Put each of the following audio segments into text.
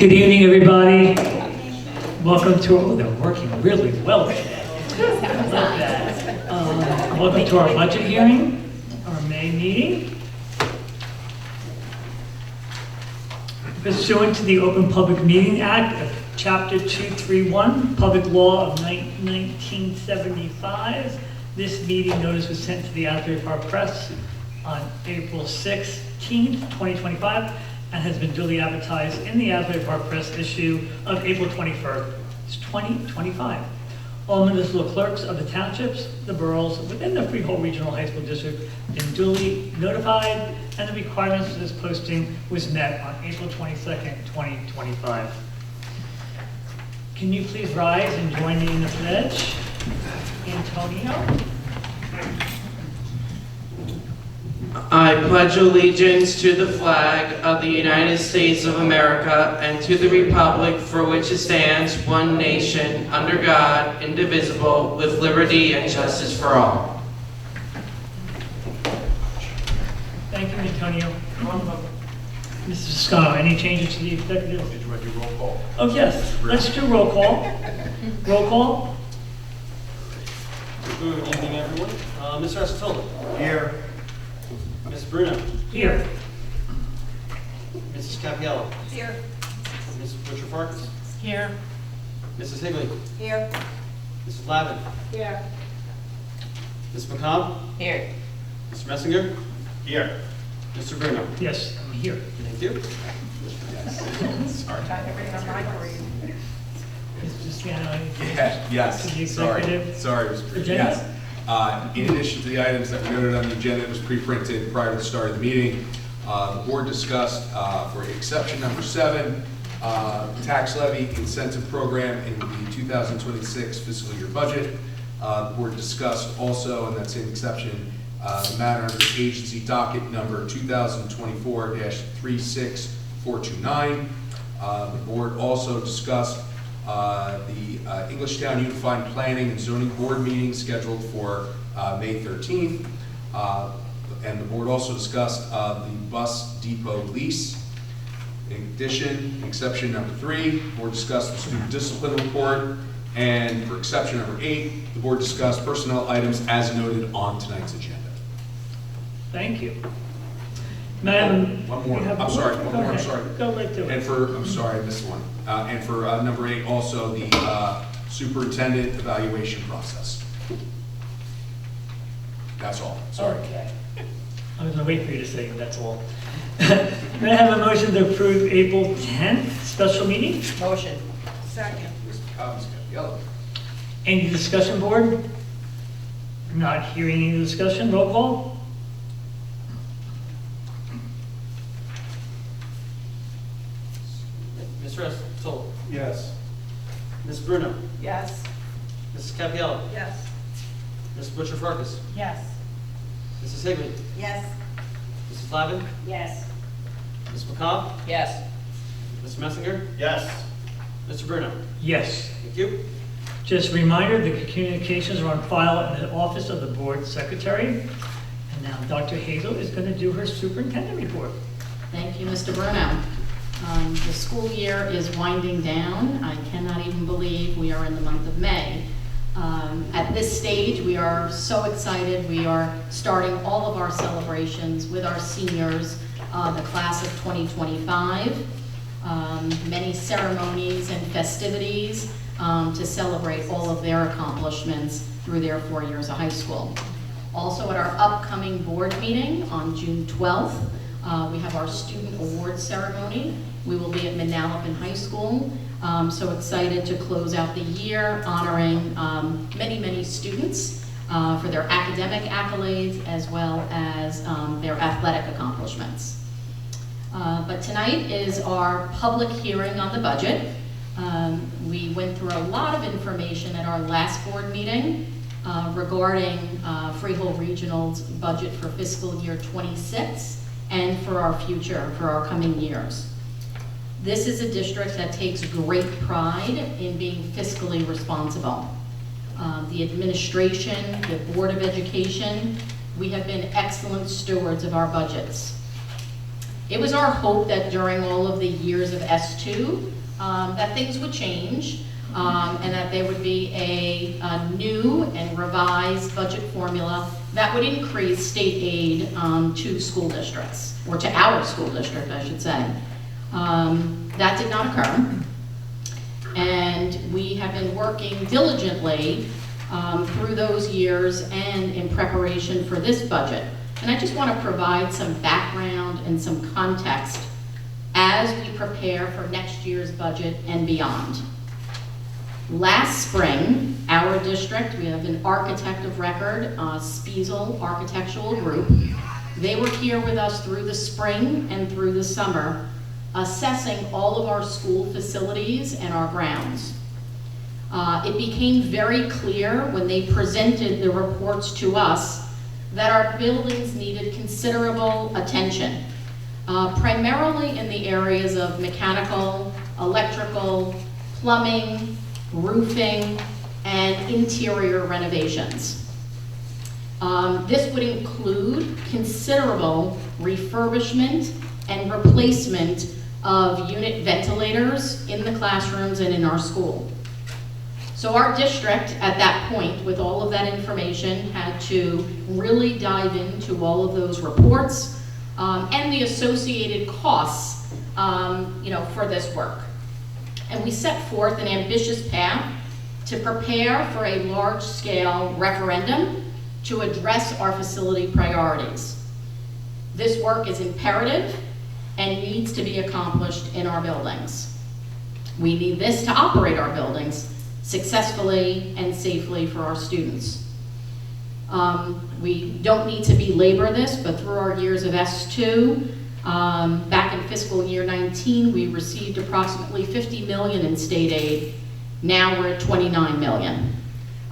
Good evening, everybody. Welcome to, oh, they're working really well today. I love that. Welcome to our budget hearing, our May meeting. Pursuant to the Open Public Meeting Act of Chapter 231, Public Law of 1975, this meeting notice was sent to the Asbury Park Press on April 16th, 2025, and has been duly advertised in the Asbury Park Press issue of April 21st, 2025. All municipal clerks of the townships, the boroughs within the Freehold Regional High School District been duly notified, and the requirements for this posting was met on April 22nd, 2025. Can you please rise and join me in the pledge? Antonio? I pledge allegiance to the flag of the United States of America and to the republic for which it stands, one nation, under God, indivisible, with liberty and justice for all. Thank you, Antonio. Mr. Scott, any changes to the executive? Did you want to do roll call? Oh, yes, let's do roll call. Roll call? Good evening, everyone. Mr. Escatolo. Here. Ms. Bruno. Here. Mrs. Capiello. Here. Ms. Butcher Farkas. Here. Mrs. Higley. Here. Mrs. Lavin. Here. Ms. McCobb. Here. Mr. Messinger. Here. Mr. Bruno. Yes, I'm here. Thank you. Sorry. Trying to read on my career. Mr. Siano, Yes, To the sorry. executive Sorry, it was agenda? yes. In addition to the items that were noted on the agenda, it was pre-printed prior to the start of the meeting. The board discussed, for exception number 7, tax levy incentive program in the 2026 fiscal year budget. The board discussed also, and that's an exception, the matter under agency docket number 2024-36429. The board also discussed the Englishtown Unified Planning and Zoning Board meeting scheduled for May 13th. And the board also discussed the bus depot lease. In addition, exception number 3, the board discussed the student discipline report. And for exception number 8, the board discussed personnel items as noted on tonight's agenda. Thank you. Madam. One more. you have I'm sorry, one Go more, I'm ahead. sorry. Go right to And it. for, I'm sorry, I missed one. And for number 8, also the superintendent evaluation process. That's all, sorry. Okay. I was gonna wait for you to say that's all. May I have a motion to approve April 10th special meeting? Motion. Second. Mr. Cobb's got yellow. Any discussion, board? Not hearing any discussion, roll call? Mr. Escatolo. Yes. Ms. Bruno. Yes. Mrs. Capiello. Yes. Ms. Butcher Farkas. Yes. Mrs. Higley. Yes. Mrs. Lavin. Yes. Ms. McCobb. Yes. Mr. Messinger. Yes. Mr. Bruno. Yes. Thank you. Just a reminder, the communications are on file in the office of the board secretary. And now Dr. Hazel is going to do her superintendent report. Thank you, Mr. Bruno. The school year is winding down. I cannot even believe we are in the month of May. At this stage, we are so excited. We are starting all of our celebrations with our seniors, the class of 2025. Many ceremonies and festivities to celebrate all of their accomplishments through their 4 years of high school. Also at our upcoming board meeting on June 12th, we have our student awards ceremony. We will be at Manalapan High School. So excited to close out the year honoring many, many students for their academic accolades as well as their athletic accomplishments. But tonight is our public hearing on the budget. We went through a lot of information at our last board meeting regarding Freehold Regional's budget for fiscal year 26 and for our future, for our coming years. This is a district that takes great pride in being fiscally responsible. The administration, the Board of Education, we have been excellent stewards of our budgets. It was our hope that during all of the years of S2, that things would change, and that there would be a new and revised budget formula that would increase state aid to school districts, or to our school district, I should say. That did not occur, and we have been working diligently through those years and in preparation for this budget. And I just want to provide some background and some context as we prepare for next year's budget and beyond. Last spring, our district, we have an architect of record, Spiesel Architectural Group. They were here with us through the spring and through the summer, assessing all of our school facilities and our grounds. It became very clear when they presented the reports to us that our buildings needed considerable attention, primarily in the areas of mechanical, electrical, plumbing, roofing, and interior renovations. This would include considerable refurbishment and replacement of unit ventilators in the classrooms and in our school. So our district, at that point, with all of that information, had to really dive into all of those reports and the associated costs, for this work. And we set forth an ambitious path to prepare for a large-scale referendum to address our facility priorities. This work is imperative and needs to be accomplished in our buildings. We need this to operate our buildings successfully and safely for our students. We don't need to belabor this, but through our years of S2, back in fiscal year 19, we received approximately $50 million in state aid. Now we're at $29 million.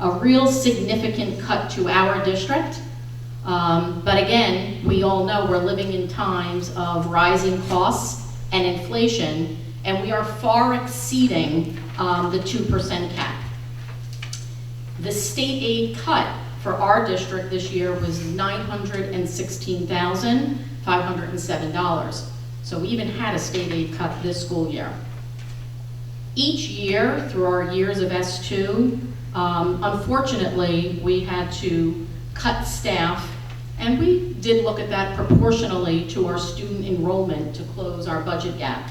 A real significant cut to our district. But again, we all know we're living in times of rising costs and inflation, and we are far exceeding the 2% cap. The state aid cut for our district this year was $916,507. So we even had a state aid cut this school year. Each year, through our years of S2, unfortunately, we had to cut staff, and we did look at that proportionally to our student enrollment to close our budget gap.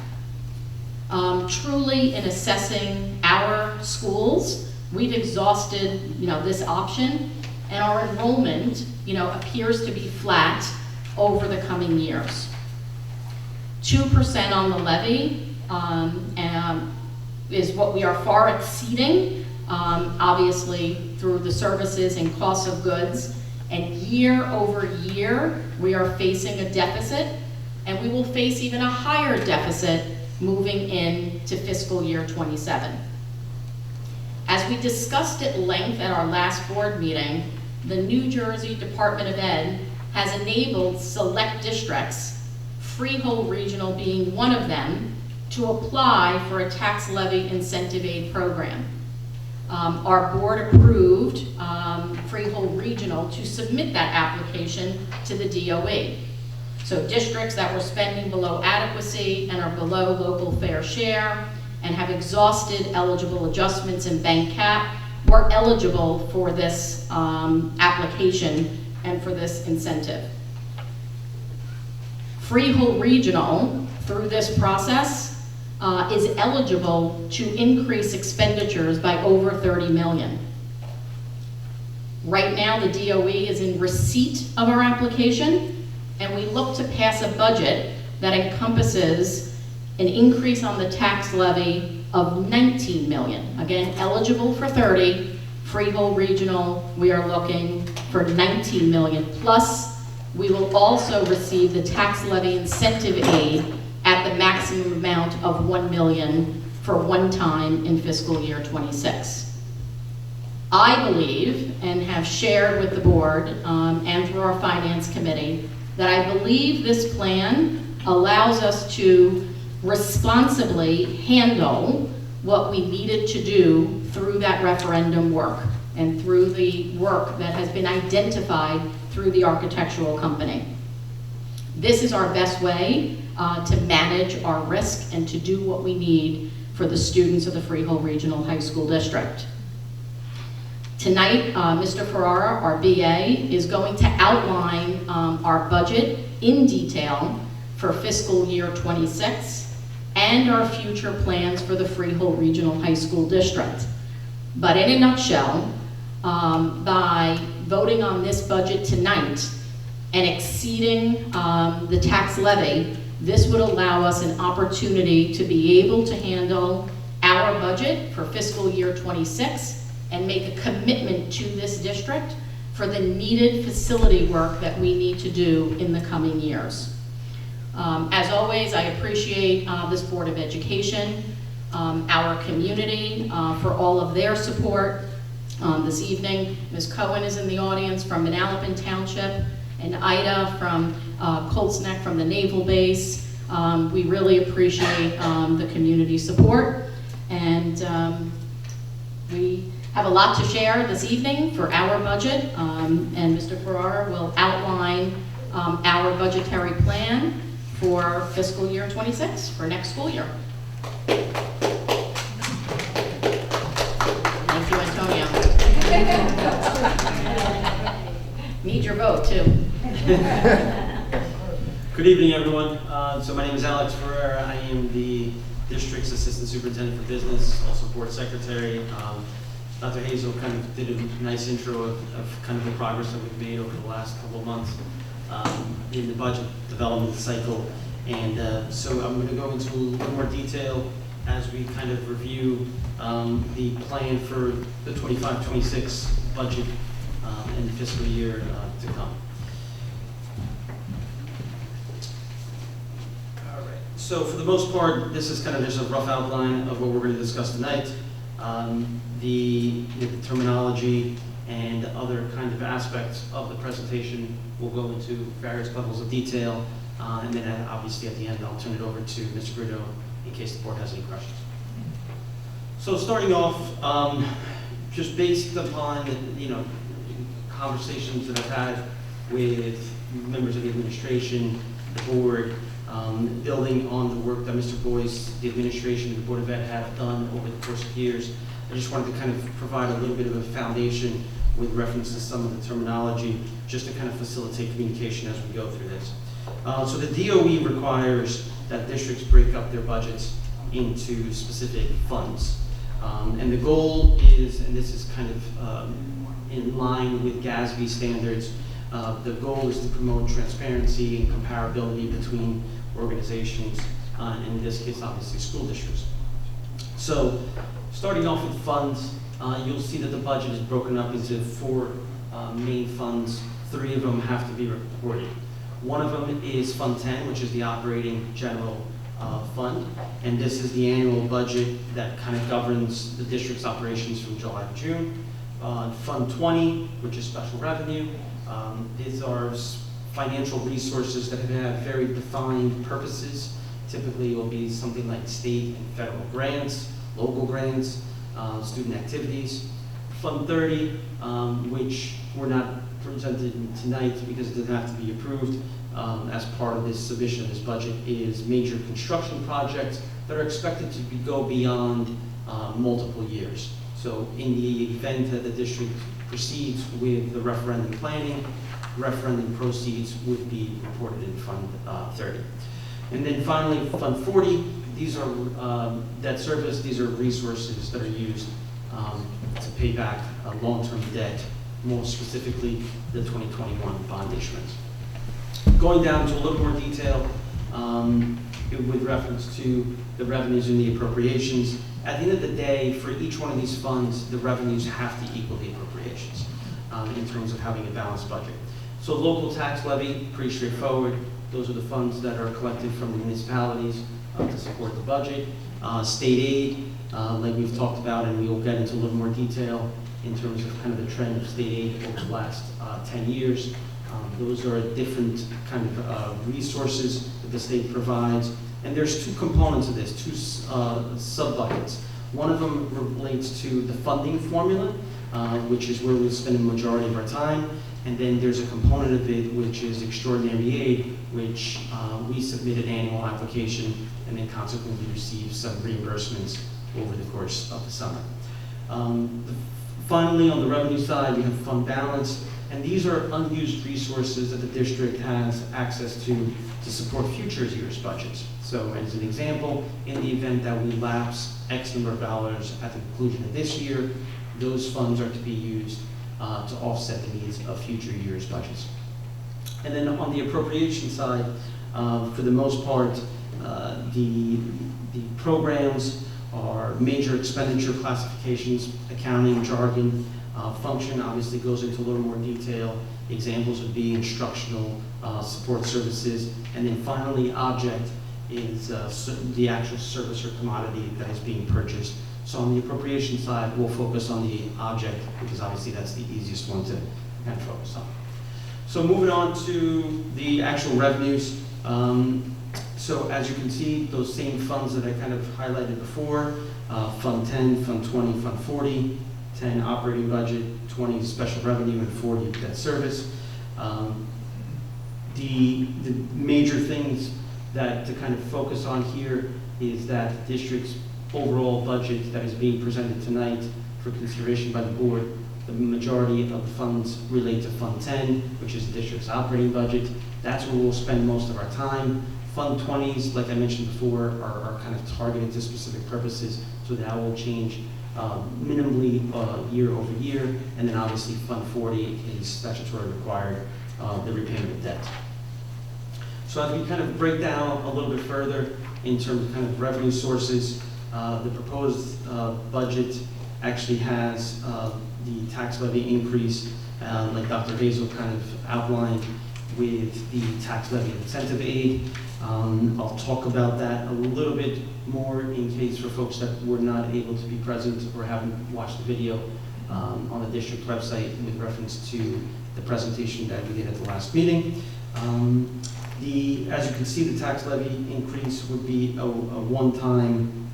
Truly, in assessing our schools, we've exhausted, this option, and our enrollment, appears to be flat over the coming years. 2% on the levy is what we are far exceeding, obviously through the services and costs of goods, and year over year, we are facing a deficit, and we will face even a higher deficit moving into fiscal year 27. As we discussed at length at our last board meeting, the New Jersey Department of Ed has enabled select districts, Freehold Regional being one of them, to apply for a tax levy incentive aid program. Our board approved Freehold Regional to submit that application to the DOE. So districts that were spending below adequacy and are below local fair share and have exhausted eligible adjustments in bank cap were eligible for this application and for this incentive. Freehold Regional, through this process, is eligible to increase expenditures by over $30 million. Right now, the DOE is in receipt of our application, and we look to pass a budget that encompasses an increase on the tax levy of $19 million. Again, eligible for 30, Freehold Regional, we are looking for $19 million. Plus, we will also receive the tax levy incentive aid at the maximum amount of $1 million for one time in fiscal year 26. I believe, and have shared with the board and through our finance committee, that I believe this plan allows us to responsibly handle what we needed to do through that referendum work and through the work that has been identified through the architectural company. This is our best way to manage our risk and to do what we need for the students of the Freehold Regional High School District. Tonight, Mr. Ferrara, our BA, is going to outline our budget in detail for fiscal year 26 and our future plans for the Freehold Regional High School District. But in a nutshell, by voting on this budget tonight and exceeding the tax levy, this would allow us an opportunity to be able to handle our budget for fiscal year 26 and make a commitment to this district for the needed facility work that we need to do in the coming years. As always, I appreciate this Board of Education, our community for all of their support. This evening, Ms. Cohen is in the audience from Manalapan Township, and Ida from Colts Neck from the Naval Base. We really appreciate the community support, and we have a lot to share this evening for our budget, and Mr. Ferrara will outline our budgetary plan for fiscal year 26, for next school year. Thank you, Antonio. Need your vote, too. Good evening, everyone. So my name is Alex Ferrer. I am the district's assistant superintendent for business, also board secretary. Dr. Hazel kind of did a nice intro of kind of the progress that we've made over the last couple of months in the budget development cycle. And so I'm going to go into a little more detail as we kind of review the plan for the 25-26 budget and the fiscal year to come. All right. So for the most part, this is kind of just a rough outline of what we're going to discuss tonight. The terminology and other kind of aspects of the presentation will go into various levels of detail, and then obviously at the end I'll turn it over to Mr. Brito in case the board has any questions. So starting off, just based upon conversations that I've had with members of the administration, the board, building on the work that Mr. Boyce, the administration, and the Board of Ed have done over the course of years, I just wanted to kind of provide a little bit of a foundation with reference to some of the terminology, just to kind of facilitate communication as we go through this. So the DOE requires that districts break up their budgets into specific funds. And the goal is, and this is kind of in line with GASB standards, the goal is to promote transparency and comparability between organizations, and in this case, obviously, school districts. So starting off with funds, you'll see that the budget is broken up into 4 main funds. 3 of them have to be reported. One of them is Fund 10, which is the operating general fund, and this is the annual budget that kind of governs the district's operations from July to June. Fund 20, which is special revenue. These are financial resources that have very defined purposes. Typically, it will be something like state and federal grants, local grants, student activities. Fund 30, which we're not presented tonight because it doesn't have to be approved as part of this submission of this budget, is major construction projects that are expected to go beyond multiple years. So in the event that the district proceeds with the referendum planning, referendum proceeds would be reported in Fund 30. And then finally, Fund 40, these are debt service. These are resources that are used to pay back long-term debt, more specifically the 2021 bond issuance. Going down to a little more detail with reference to the revenues and the appropriations, at the end of the day, for each one of these funds, the revenues have to equal the appropriations in terms of having a balanced budget. So local tax levy, pretty straightforward. Those are the funds that are collected from the municipalities to support the budget. State aid, like we've talked about, and we will get into a little more detail in terms of kind of the trend of state aid over the last 10 years. Those are different kind of resources that the state provides. And there's 2 components of this, 2 sub-buckets. One of them relates to the funding formula. which is where we spend the majority of our time. And then there's a component of it which is extraordinary aid, which we submit an annual application and then consequently receive some reimbursements over the course of the summer. Finally, on the revenue side, we have fund balance, and these are unused resources that the district has access to support future year's budgets. So as an example, in the event that we lapse X number of dollars at the conclusion of this year, those funds are to be used to offset the needs of future year's budgets. And then on the appropriation side, for the most part, the programs are major expenditure classifications, accounting, jargon, function obviously goes into a little more detail. Examples would be instructional support services. And then finally, object is the actual service or commodity that is being purchased. So on the appropriation side, we'll focus on the object because obviously that's the easiest one to kind of focus on. So moving on to the actual revenues. So as you can see, those same funds that I kind of highlighted before, Fund 10, Fund 20, Fund 40, 10 operating budget, 20 special revenue, and 40 debt service. The major things that to kind of focus on here is that the district's overall budget that is being presented tonight for consideration by the board, the majority of the funds relate to Fund 10, which is the district's operating budget. That's where we'll spend most of our time. Fund 20s, like I mentioned before, are kind of targeted to specific purposes, so that will change minimally year over year. And then obviously Fund 40 is statutory required, the repayment of debt. So as we kind of break down a little bit further in terms of kind of revenue sources, the proposed budget actually has the tax levy increase, like Dr. Hazel kind of outlined, with the tax levy incentive aid. I'll talk about that a little bit more in case for folks that were not able to be present or haven't watched the video on the district website with reference to the presentation that we did at the last meeting. As you can see, the tax levy increase would be a one-time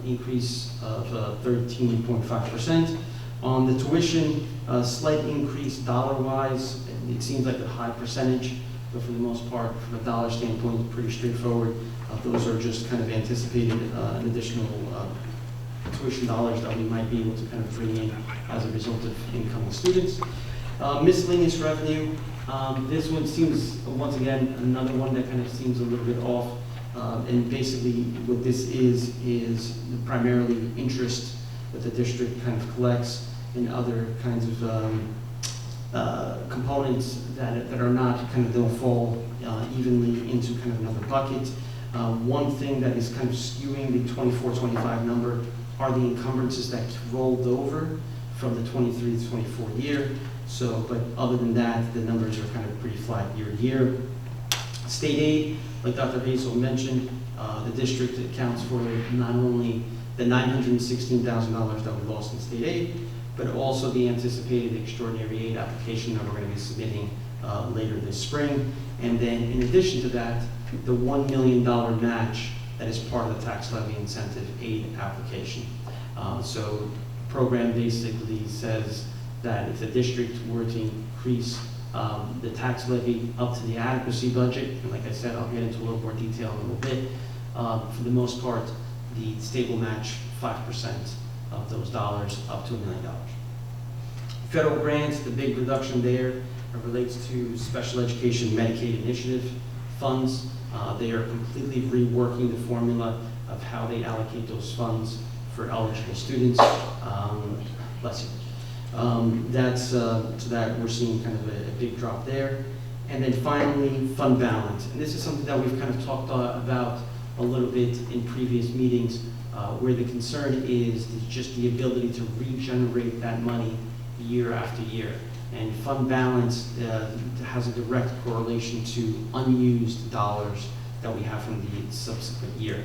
increase of 13.5%. On the tuition, a slight increase dollar-wise. It seems like a high percentage, but for the most part, from a dollar standpoint, pretty straightforward. Those are just kind of anticipated an additional tuition dollars that we might be able to kind of bring in as a result of incoming students. Miscellaneous revenue. This one seems, once again, another one that kind of seems a little bit off. And basically what this is primarily interest that the district kind of collects and other kinds of components that are not kind of, they'll fall evenly into kind of another bucket. One thing that is kind of skewing the 24-25 number are the encumbrances that rolled over from the 23 to 24 year. So, but other than that, the numbers are kind of pretty flat year to year. State aid, like Dr. Hazel mentioned, the district accounts for not only the $916,000 that we lost in state aid, but also the anticipated extraordinary aid application that we're going to be submitting later this spring. And then in addition to that, the $1 million match that is part of the tax levy incentive aid application. So the program basically says that if the district were to increase the tax levy up to the adequacy budget, and like I said, I'll get into a little more detail in a little bit, for the most part, the state will match 5% of those dollars up to $1 million. Federal grants, the big reduction there relates to special education Medicaid initiative funds. They are completely reworking the formula of how they allocate those funds for eligible students. Bless you. So that we're seeing kind of a big drop there. And then finally, fund balance. And this is something that we've kind of talked about a little bit in previous meetings, where the concern is just the ability to regenerate that money year after year. And fund balance has a direct correlation to unused dollars that we have from the subsequent year.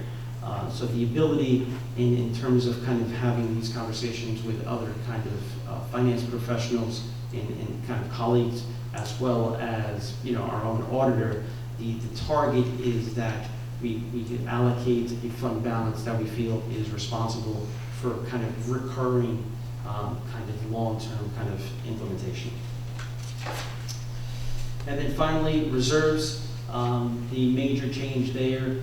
So the ability in terms of kind of having these conversations with other kind of finance professionals and kind of colleagues, as well as our own auditor, the target is that we can allocate a fund balance that we feel is responsible for kind of recurring kind of long-term kind of implementation. And then finally, reserves. The major change there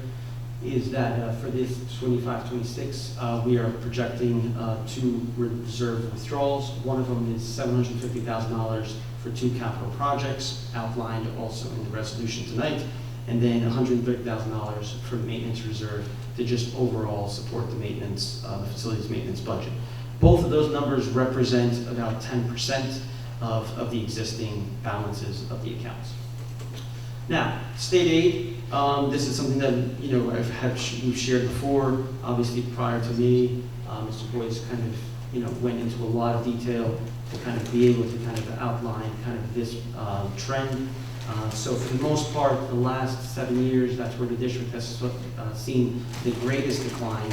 is that for this 25-26, we are projecting 2 reserve withdrawals. One of them is $750,000 for 2 capital projects, outlined also in the resolution tonight, and then $130,000 for maintenance reserve to just overall support the maintenance, the facilities maintenance budget. Both of those numbers represent about 10% of the existing balances of the accounts. Now, state aid, this is something that, you know, we've shared before. Obviously, prior to me, Mr. Boyce kind of, you know, went into a lot of detail to kind of be able to kind of outline kind of this trend. So for the most part, the last 7 years, that's where the district has seen the greatest decline,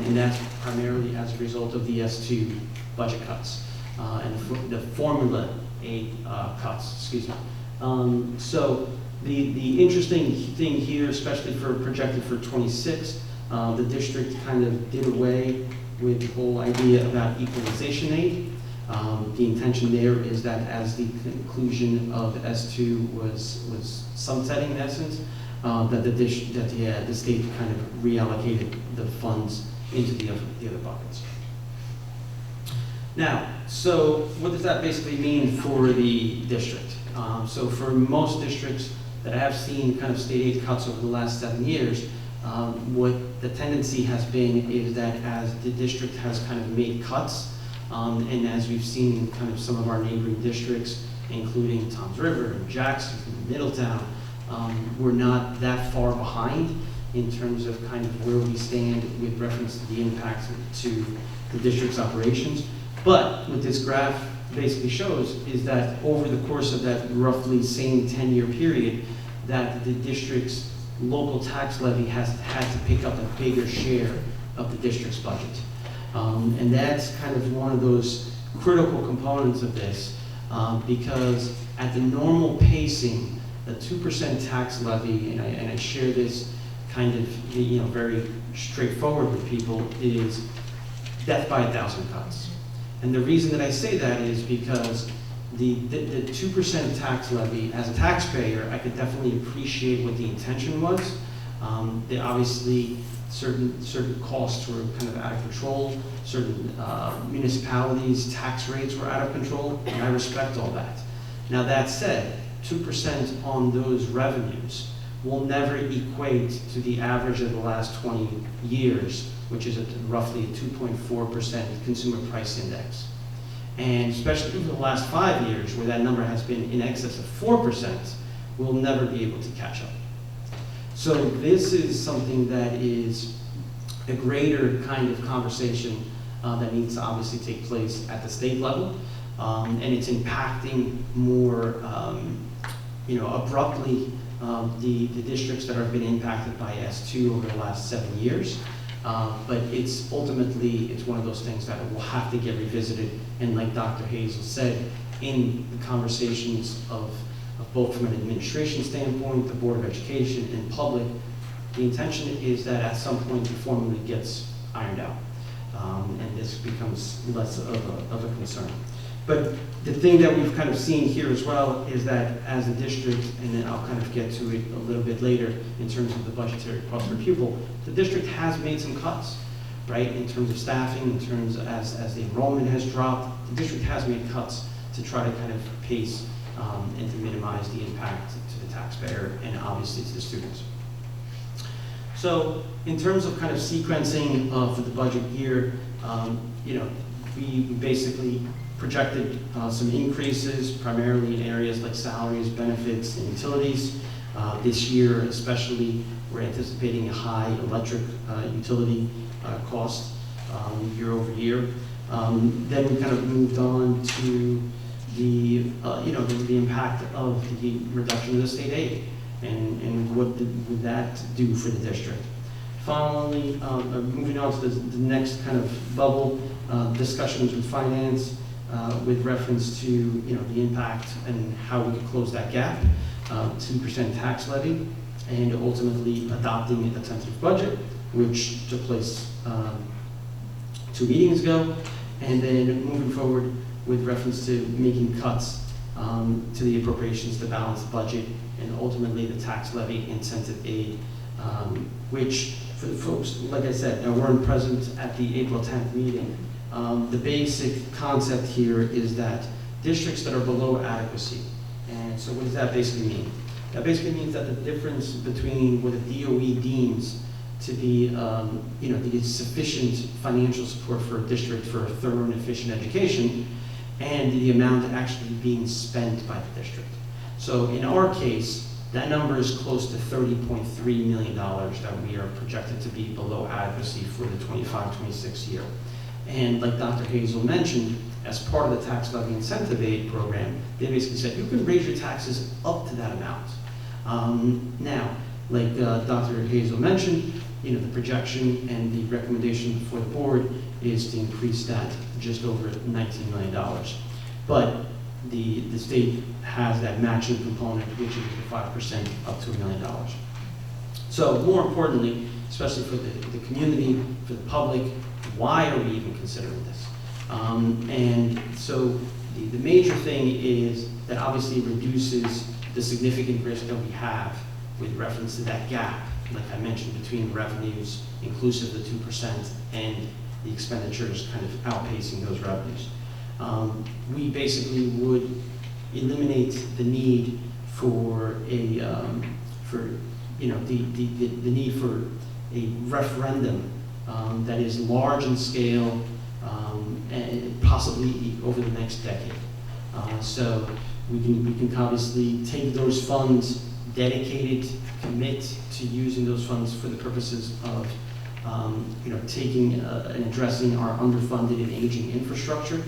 and that's primarily as a result of the S2 budget cuts and the formula aid cuts, excuse me. So the interesting thing here, especially for projected for 26, the district kind of did away with the whole idea about equalization aid. The intention there is that as the conclusion of S2 was sunsetting in essence, that the state kind of reallocated the funds into the other buckets. Now, so what does that basically mean for the district? So for most districts that have seen kind of state aid cuts over the last 7 years, what the tendency has been is that as the district has kind of made cuts, and as we've seen in kind of some of our neighboring districts, including Toms River and Jackson and Middletown, we're not that far behind in terms of kind of where we stand with reference to the impact to the district's operations. But what this graph basically shows is that over the course of that roughly same 10-year period, that the district's local tax levy has had to pick up a bigger share of the district's budget. And that's kind of one of those critical components of this, because at the normal pacing, the 2% tax levy, and I share this kind of, you know, very straightforward with people, is death by 1,000 cuts. And the reason that I say that is because the 2% tax levy, as a taxpayer, I could definitely appreciate what the intention was. They obviously, certain costs were kind of out of control, certain municipalities' tax rates were out of control, and I respect all that. Now that said, 2% on those revenues will never equate to the average of the last 20 years, which is roughly a 2.4% consumer price index. And especially over the last 5 years, where that number has been in excess of 4%, we'll never be able to catch up. So this is something that is a greater kind of conversation that needs to obviously take place at the state level, and it's impacting more, you know, abruptly the districts that have been impacted by S2 over the last 7 years. But it's ultimately, it's one of those things that will have to get revisited. And like Dr. Hazel said, in the conversations of both from an administration standpoint, the Board of Education, and public, the intention is that at some point the formula gets ironed out. And this becomes less of a concern. But the thing that we've kind of seen here as well is that as a district, and then I'll kind of get to it a little bit later in terms of the budgetary cost per pupil, the district has made some cuts, right? In terms of staffing, in terms of as the enrollment has dropped, the district has made cuts to try to kind of pace and to minimize the impact to the taxpayer and obviously to the students. So in terms of kind of sequencing for the budget year, you know, we basically projected some increases, primarily in areas like salaries, benefits, and utilities. This year especially, we're anticipating a high electric utility cost year over year. Then we kind of moved on to the, you know, the impact of the reduction of the state aid and what would that do for the district. Finally, moving on to the next kind of bubble, discussions with finance with reference to, you know, the impact and how we could close that gap, 2% tax levy, and ultimately adopting a tentative budget, which took place 2 meetings ago, and then moving forward with reference to making cuts to the appropriations to balance the budget, and ultimately the tax levy incentive aid, which for the folks, like I said, now weren't present at the April 10th meeting. The basic concept here is that districts that are below adequacy, and so what does that basically mean? That basically means that the difference between what a DOE deems to be, the sufficient financial support for a district for a thorough and efficient education, and the amount actually being spent by the district. So in our case, that number is close to $30.3 million that we are projected to be below adequacy for the 25-26 year. And like Dr. Hazel mentioned, as part of the tax levy incentive aid program, they basically said, you can raise your taxes up to that amount. Now, like Dr. Hazel mentioned, the projection and the recommendation for the board is to increase that just over $19 million. But the state has that matching component, which is the 5% up to $1 million. So more importantly, especially for the community, for the public, why are we even considering this? And so the major thing is that obviously reduces the significant risk that we have with reference to that gap, like I mentioned, between revenues inclusive of the 2% and the expenditures kind of outpacing those revenues. We basically would eliminate the need for a the need for a referendum that is large in scale and possibly over the next decade. So we can obviously take those funds, dedicated, commit to using those funds for the purposes of taking and addressing our underfunded and aging infrastructure.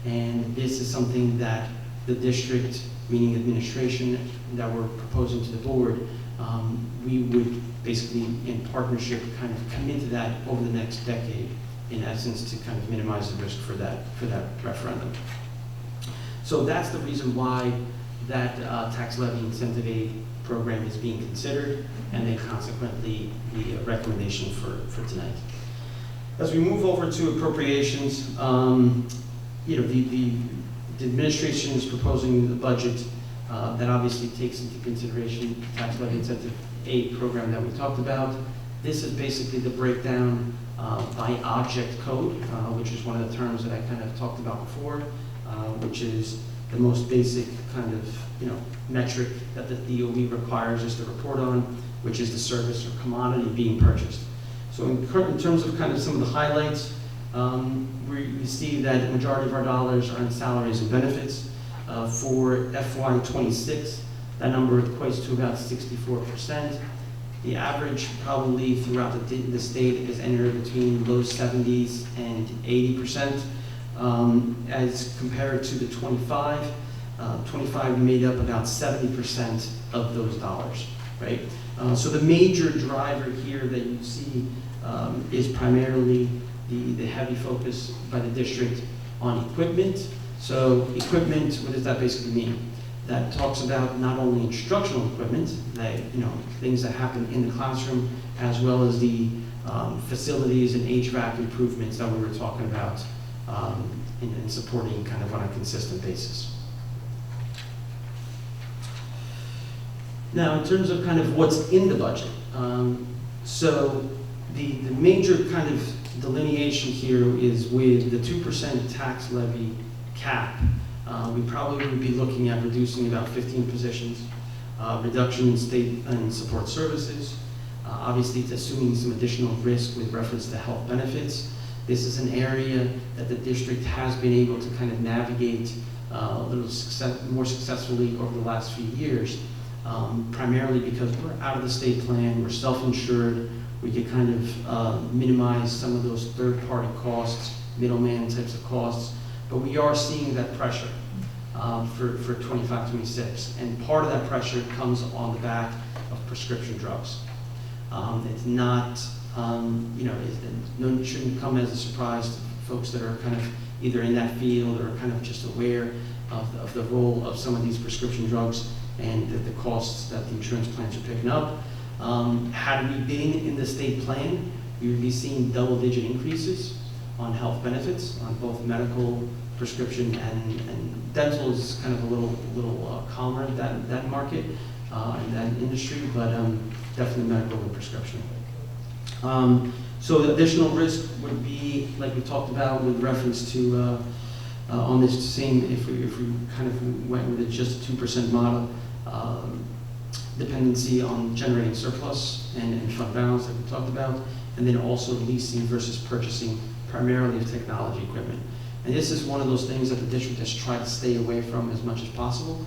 And this is something that the district, meaning administration, that we're proposing to the board, we would basically, in partnership, kind of commit to that over the next decade, in essence, to kind of minimize the risk for that referendum. So that's the reason why that tax levy incentive aid program is being considered, and then consequently the recommendation for tonight. As we move over to appropriations, the administration is proposing the budget that obviously takes into consideration the tax levy incentive aid program that we talked about. This is basically the breakdown by object code, which is one of the terms that I kind of talked about before, which is the most basic kind of metric that the DOE requires us to report on, which is the service or commodity being purchased. So in terms of kind of some of the highlights, we see that the majority of our dollars are in salaries and benefits. For FY26, that number equates to about 64%. The average probably throughout the state is anywhere between low 70s and 80%. As compared to the 25 made up about 70% of those dollars, right? So the major driver here that you see is primarily the heavy focus by the district on equipment. So equipment, what does that basically mean? That talks about not only instructional equipment, that, things that happen in the classroom, as well as the facilities and HVAC improvements that we were talking about in supporting kind of on a consistent basis. Now, in terms of kind of what's in the budget, so the major kind of delineation here is with the 2% tax levy cap. We probably would be looking at reducing about 15 positions, reduction in state and support services. Obviously, it's assuming some additional risk with reference to health benefits. This is an area that the district has been able to kind of navigate a little more successfully over the last few years, primarily because we're out of the state plan, we're self-insured, we could kind of minimize some of those third-party costs, middleman types of costs, but we are seeing that pressure for 25-26, and part of that pressure comes on the back of prescription drugs. It's not, it shouldn't come as a surprise to folks that are kind of either in that field or kind of just aware of the role of some of these prescription drugs and the costs that the insurance plans are picking up. Had we been in the state plan, we would be seeing double-digit increases on health benefits, on both medical, prescription, and dental is kind of a little calmer, that market, in that industry, but definitely medical and prescription. So the additional risk would be, like we talked about with reference to, on this same, if we kind of went with a just 2% model, dependency on generating surplus and fund balance that we talked about, and then also leasing versus purchasing primarily of technology equipment. And this is one of those things that the district has tried to stay away from as much as possible,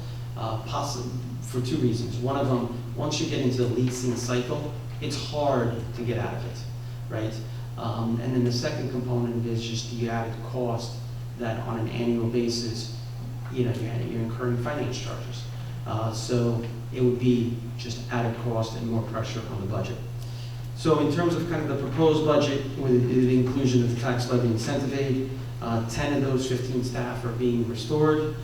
for two reasons. One of them, once you get into the leasing cycle, it's hard to get out of it, right? And then the second component is just the added cost that on an annual basis, you're incurring finance charges. So it would be just added cost and more pressure on the budget. So in terms of kind of the proposed budget with the inclusion of the tax levy incentive aid, 10 of those 15 staff are being restored.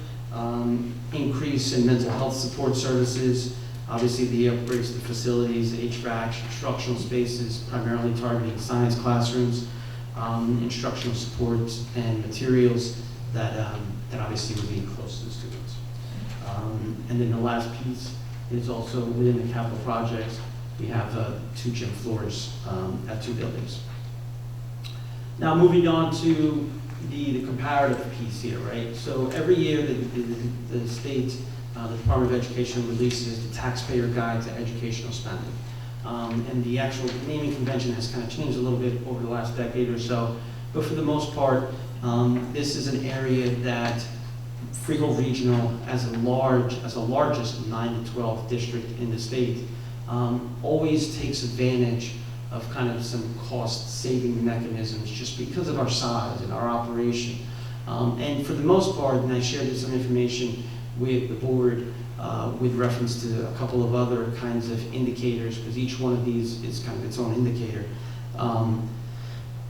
Increase in mental health support services, obviously the upgrades to facilities, HVAC, instructional spaces, primarily targeting science classrooms, instructional support and materials that obviously would be close to the students. And then the last piece is also within the capital projects, we have 2 gym floors at 2 buildings. Now moving on to the comparative piece here, right? So every year the state, the Department of Education releases the taxpayer guide to educational spending. And the actual naming convention has kind of changed a little bit over the last decade or so, but for the most part, this is an area that Freehold Regional, as the largest 9 to 12 district in the state, always takes advantage of kind of some cost-saving mechanisms just because of our size and our operation. And for the most part, and I shared some information with the board with reference to a couple of other kinds of indicators, because each one of these is kind of its own indicator.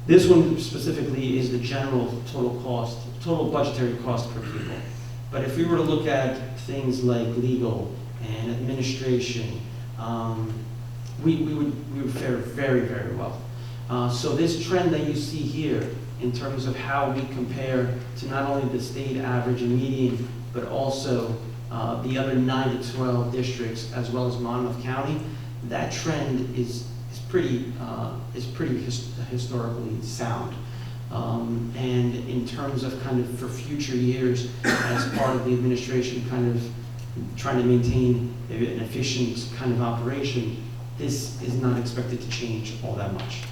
This one specifically is the general total budgetary cost per pupil. But if we were to look at things like legal and administration, we would fare very, very well. So this trend that you see here in terms of how we compare to not only the state average and median, but also the other 9 to 12 districts, as well as Monmouth County, that trend is pretty historically sound. And in terms of kind of for future years, as part of the administration kind of trying to maintain an efficient kind of operation, this is not expected to change all that much.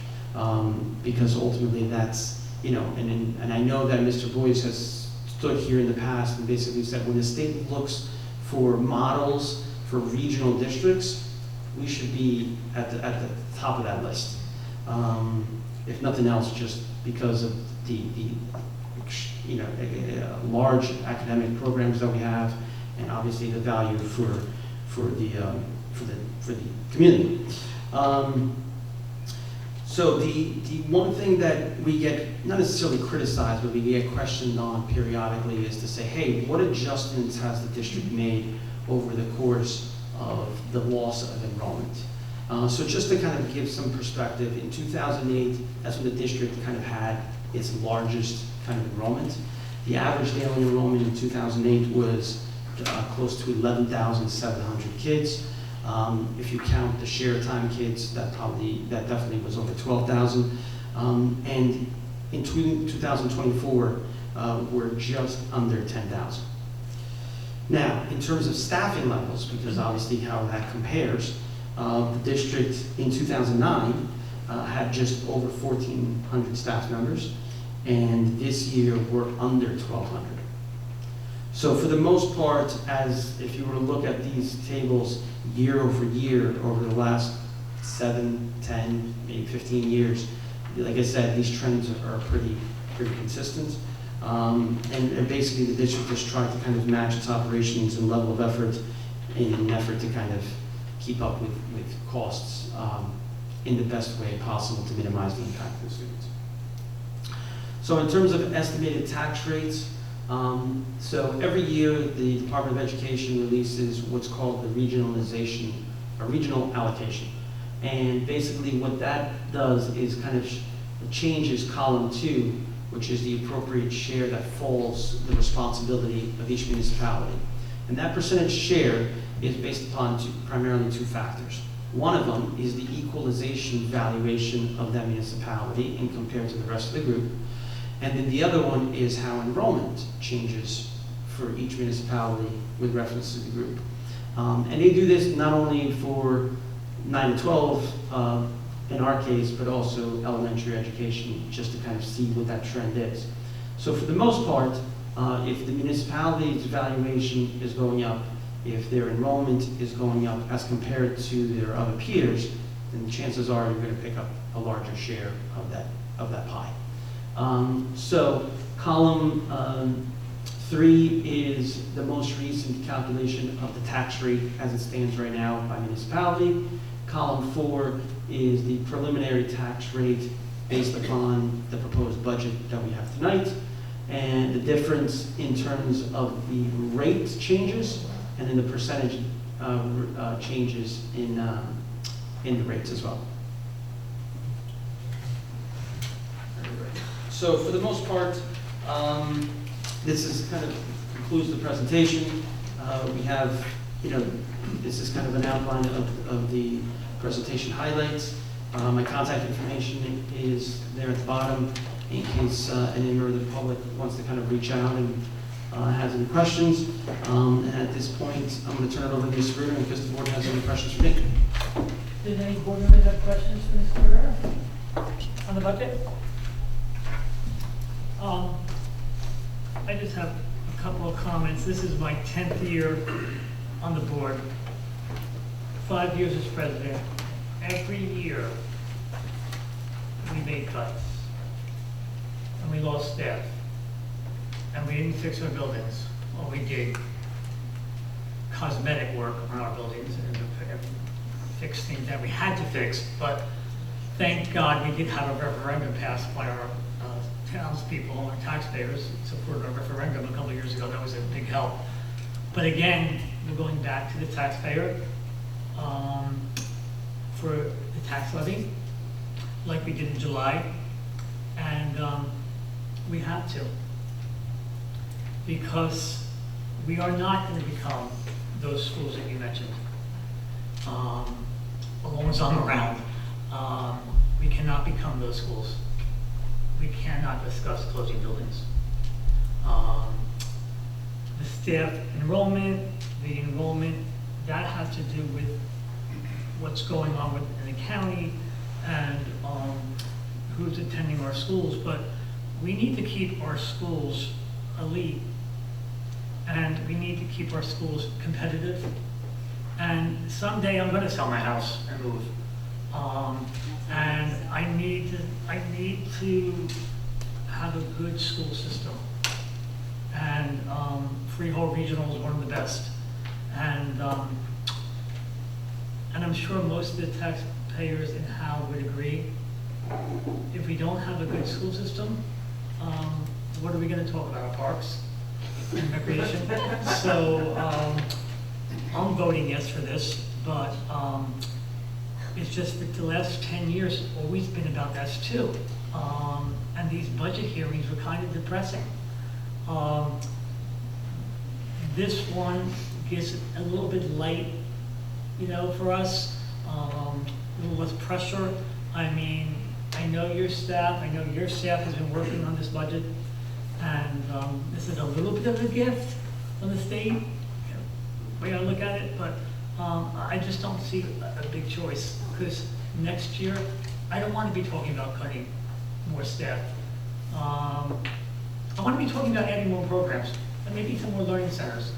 Because ultimately that's, and I know that Mr. Boyce has stood here in the past and basically said when the state looks for models for regional districts, we should be at the top of that list. If nothing else, just because of the large academic programs that we have, and obviously the value for the community. So the one thing that we get not necessarily criticized, but we get questioned on periodically is to say, hey, what adjustments has the district made over the course of the loss of enrollment? So just to kind of give some perspective, in 2008, that's when the district kind of had its largest kind of enrollment. The average daily enrollment in 2008 was close to 11,700 kids. If you count the share time kids, that definitely was over 12,000. And in 2024, we're just under 10,000. Now, in terms of staffing levels, because obviously how that compares, the district in 2009 had just over 1,400 staff members, and this year we're under 1,200. So for the most part, as if you were to look at these tables year over year over the last 7, 10, maybe 15 years, like I said, these trends are pretty consistent. And basically the district just tried to kind of match its operations and level of effort in an effort to kind of keep up with costs in the best way possible to minimize the impact of the students. So in terms of estimated tax rates, so every year the Department of Education releases what's called the regionalization, or regional allocation. And basically what that does is kind of changes column 2 which is the appropriate share that falls the responsibility of each municipality. And that percentage share is based upon primarily two factors. One of them is the equalization valuation of that municipality and compared to the rest of the group. And then the other one is how enrollment changes for each municipality with reference to the group. And they do this not only for 9 to 12 in our case, but also elementary education, just to kind of see what that trend is. So for the most part, if the municipality's valuation is going up, if their enrollment is going up as compared to their other peers, then the chances are you're going to pick up a larger share of that pie. So column 3 is the most recent calculation of the tax rate as it stands right now by municipality. Column 4 is the preliminary tax rate based upon the proposed budget that we have tonight, and the difference in terms of the rate changes and then the percentage changes in the rates as well. So for the most part, this is kind of concludes the presentation. We have, this is kind of an outline of the presentation highlights. My contact information is there at the bottom in case any member of the public wants to kind of reach out and has any questions. And at this point, I'm going to turn it over to Ms. Bruder in case the board has any questions for me. Did any board members have questions for Mr. Rivera on the budget? I just have a couple of comments. This is my 10th year on the board, 5 years as president. Every year, we made cuts, and we lost staff, and we didn't fix our buildings. Well, we did cosmetic work on our buildings and fix things that we had to fix, but thank God we did have a referendum passed by our townspeople and taxpayers supported a referendum a couple of years ago. That was a big help. But again, we're going back to the taxpayer for the tax levy, like we did in July, and we have to, because we are not going to become those schools that you mentioned. As long as I'm around, we cannot become those schools. We cannot discuss closing buildings. The staff enrollment, that has to do with what's going on in the county and who's attending our schools. But we need to keep our schools elite, and we need to keep our schools competitive. And someday I'm going to sell my house and move. And I need to have a good school system. And Freehold Regional is one of the best. And I'm sure most of the taxpayers in Howe would agree. If we don't have a good school system, what are we going to talk about? Our parks and recreation? So I'm voting yes for this, but it's just that the last 10 years have always been about this too. And these budget hearings were kind of depressing. This one gets a little bit light, for us, a little less pressure. I mean, I know your staff has been working on this budget, and this is a little bit of a gift from the state, way I look at it, but I just don't see a big choice, because next year, I don't want to be talking about cutting more staff. I want to be talking about adding more programs, and maybe some more learning centers.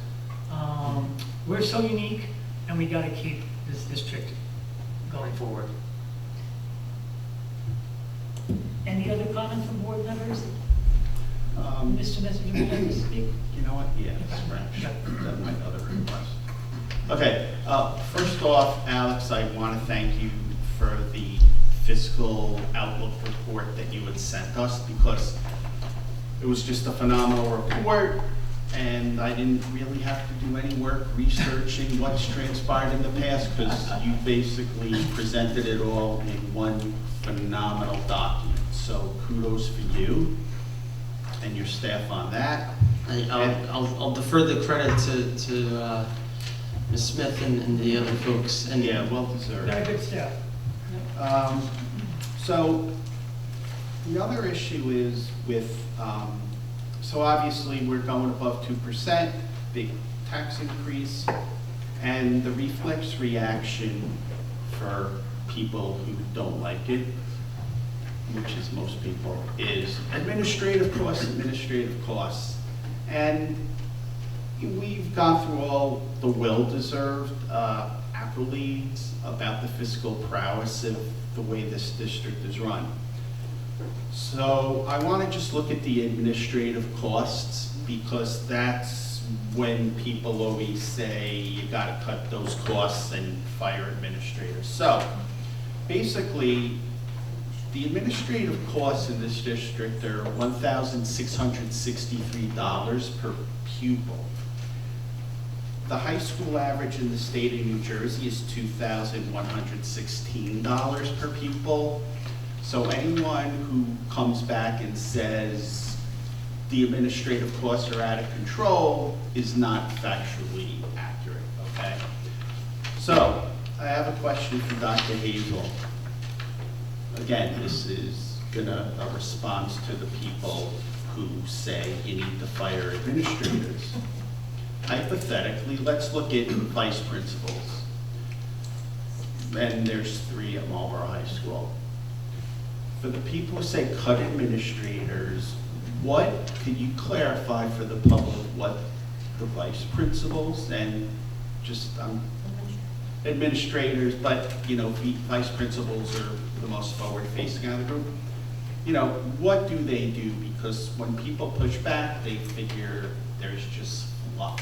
We're so unique, and we got to keep this district going forward. Any other comments from board members? Mr. Messenger, would you like to speak? You know what? Yeah, that's my other request. Okay, first off, Alex, I want to thank you for the fiscal outlook report that you had sent us, because it was just a phenomenal report, and I didn't really have to do any work researching what's transpired in the past, because you basically presented it all in one phenomenal document. So kudos for you. and your staff on that. I'll defer the credit to Ms. Smith and the other folks. And Yeah, well deserved. Very good staff. So the other issue is with, so obviously we're going above 2%, big tax increase, and the reflex reaction for people who don't like it, which is most people, is administrative costs. And we've gone through all the well-deserved accolades about the fiscal prowess of the way this district is run. So I want to just look at the administrative costs, because that's when people always say you got to cut those costs and fire administrators. So basically, the administrative costs in this district are $1,663 per pupil. The high school average in the state of New Jersey is $2,116 per pupil. So anyone who comes back and says the administrative costs are out of control is not factually accurate, okay? So I have a question for Dr. Hazel. Again, this is a response to the people who say you need to fire administrators. Hypothetically, let's look at vice principals. And there's 3 at Marlboro High School. For the people who say cut administrators, could you clarify for the public what the vice principals and just administrators, but vice principals are the most forward-facing out of the group. What do they do? Because when people push back, they figure there's just fluff.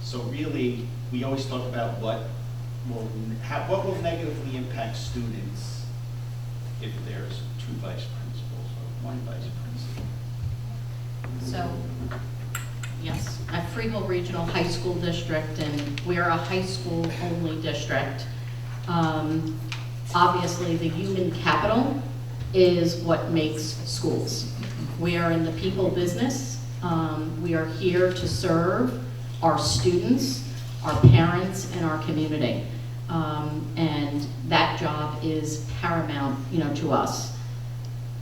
So really, we always talk about what will negatively impact students if there's 2 vice principals or 1 vice principal. So, yes, at Freehold Regional High School District, and we're a high school only district. Obviously, the human capital is what makes schools. We are in the people business. We are here to serve our students, our parents, and our community. And that job is paramount, to us.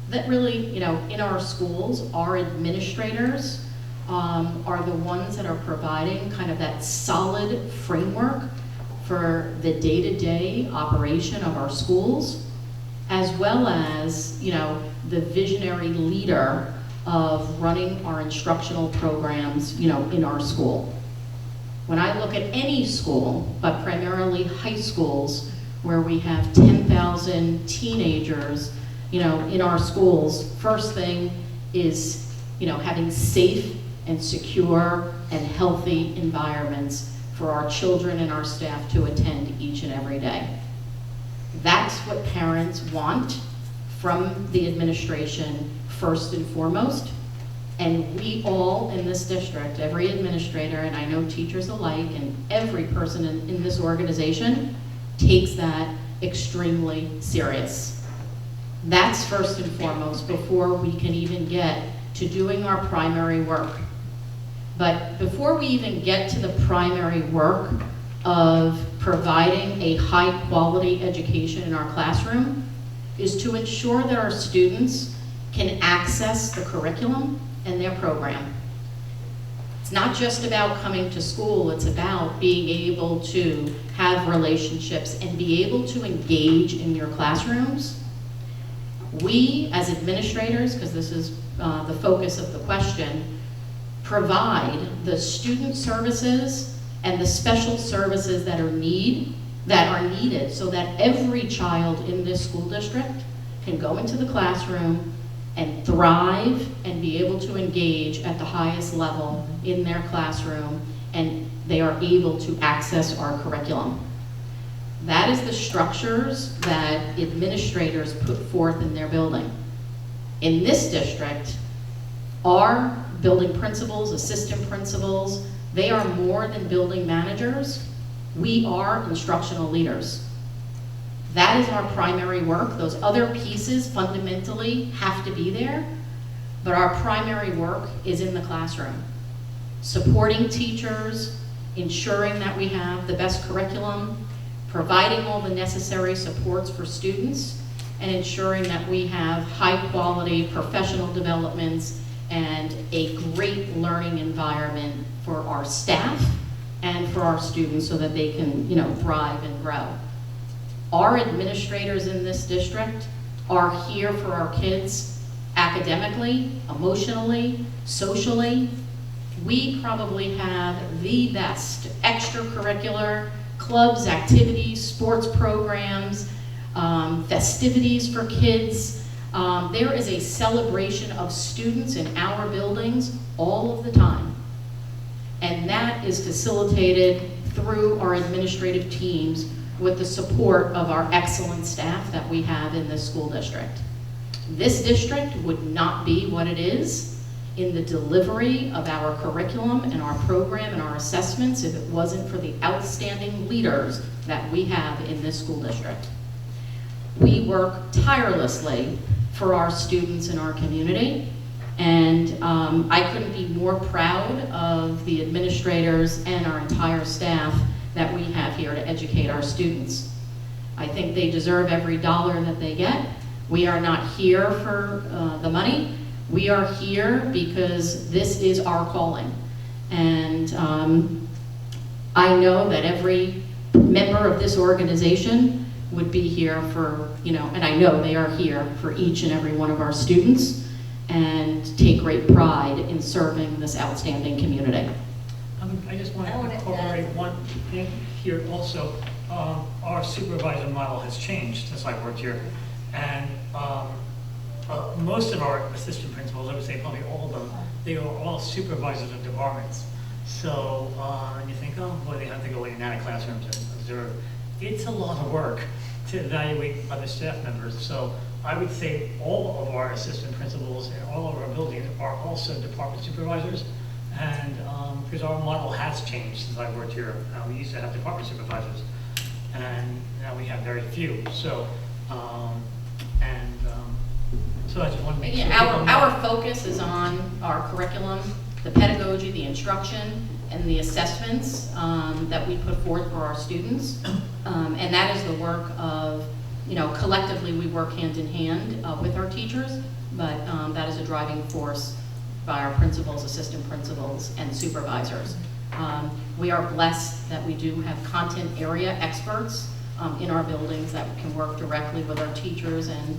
That really, in our schools, our administrators are the ones that are providing kind of that solid framework for the day-to-day operation of our schools, as well as, the visionary leader of running our instructional programs, in our school. When I look at any school, but primarily high schools, where we have 10,000 teenagers, in our schools, first thing is, having safe and secure and healthy environments for our children and our staff to attend each and every day. That's what parents want from the administration first and foremost. And we all in this district, every administrator, and I know teachers alike, and every person in this organization takes that extremely serious. That's first and foremost before we can even get to doing our primary work. But before we even get to the primary work of providing a high quality education in our classroom, is to ensure that our students can access the curriculum and their program. It's not just about coming to school, it's about being able to have relationships and be able to engage in your classrooms. We, as administrators, because this is the focus of the question, provide the student services and the special services that are needed so that every child in this school district can go into the classroom and thrive and be able to engage at the highest level in their classroom, and they are able to access our curriculum. That is the structures that administrators put forth in their building. In this district, our building principals, assistant principals, they are more than building managers. We are instructional leaders. That is our primary work. Those other pieces fundamentally have to be there. but our primary work is in the classroom. Supporting teachers, ensuring that we have the best curriculum, providing all the necessary supports for students, and ensuring that we have high-quality professional developments and a great learning environment for our staff and for our students so that they can, thrive and grow. Our administrators in this district are here for our kids academically, emotionally, socially. We probably have the best extracurricular clubs, activities, sports programs, festivities for kids. There is a celebration of students in our buildings all of the time. And that is facilitated through our administrative teams with the support of our excellent staff that we have in this school district. This district would not be what it is in the delivery of our curriculum and our program and our assessments if it wasn't for the outstanding leaders that we have in this school district. We work tirelessly for our students in our community, and I couldn't be more proud of the administrators and our entire staff that we have here to educate our students. I think they deserve every dollar that they get. We are not here for the money. We are here because this is our calling. And I know that every member of this organization would be here for, and I know they are here for each and every one of our students and take great pride in serving this outstanding community. I just want to incorporate one thing here also. Our supervisor model has changed since I worked here. And most of our assistant principals, I would say probably all of them, they are all supervisors of departments. So, and you think, oh boy, they have to go in and out of classrooms and observe. It's a lot of work to evaluate other staff members. So I would say all of our assistant principals and all of our buildings are also department supervisors. And because our model has changed since I worked here. We used to have department supervisors, and now we have very few. So, so I just want to make sure. Our focus is on our curriculum, the pedagogy, the instruction, and the assessments that we put forth for our students. And that is the work of, collectively we work hand in hand with our teachers, but that is a driving force by our principals, assistant principals, and supervisors. We are blessed that we do have content area experts in our buildings that can work directly with our teachers and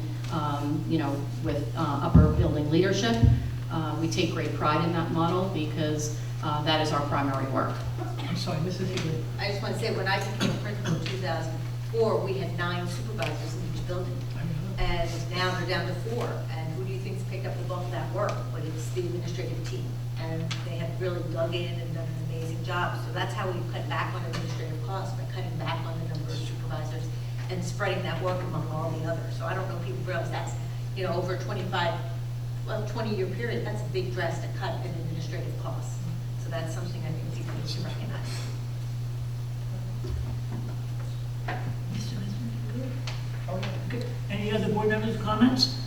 with upper building leadership. We take great pride in that model because that is our primary work. I'm sorry, Mrs. Higley. I just want to say, when I became a principal in 2004, we had 9 supervisors in each building. And now they're down to 4. And who do you think's picked up the bulk of that work? But it's the administrative team. And they have really dug in and done an amazing job. So that's how we cut back on administrative costs, by cutting back on the number of supervisors and spreading that work among all the others. So I don't know if people realize that's, over a 20-year period, that's a big drastic cut in administrative costs. So that's something I think people should recognize. Any other board members' comments?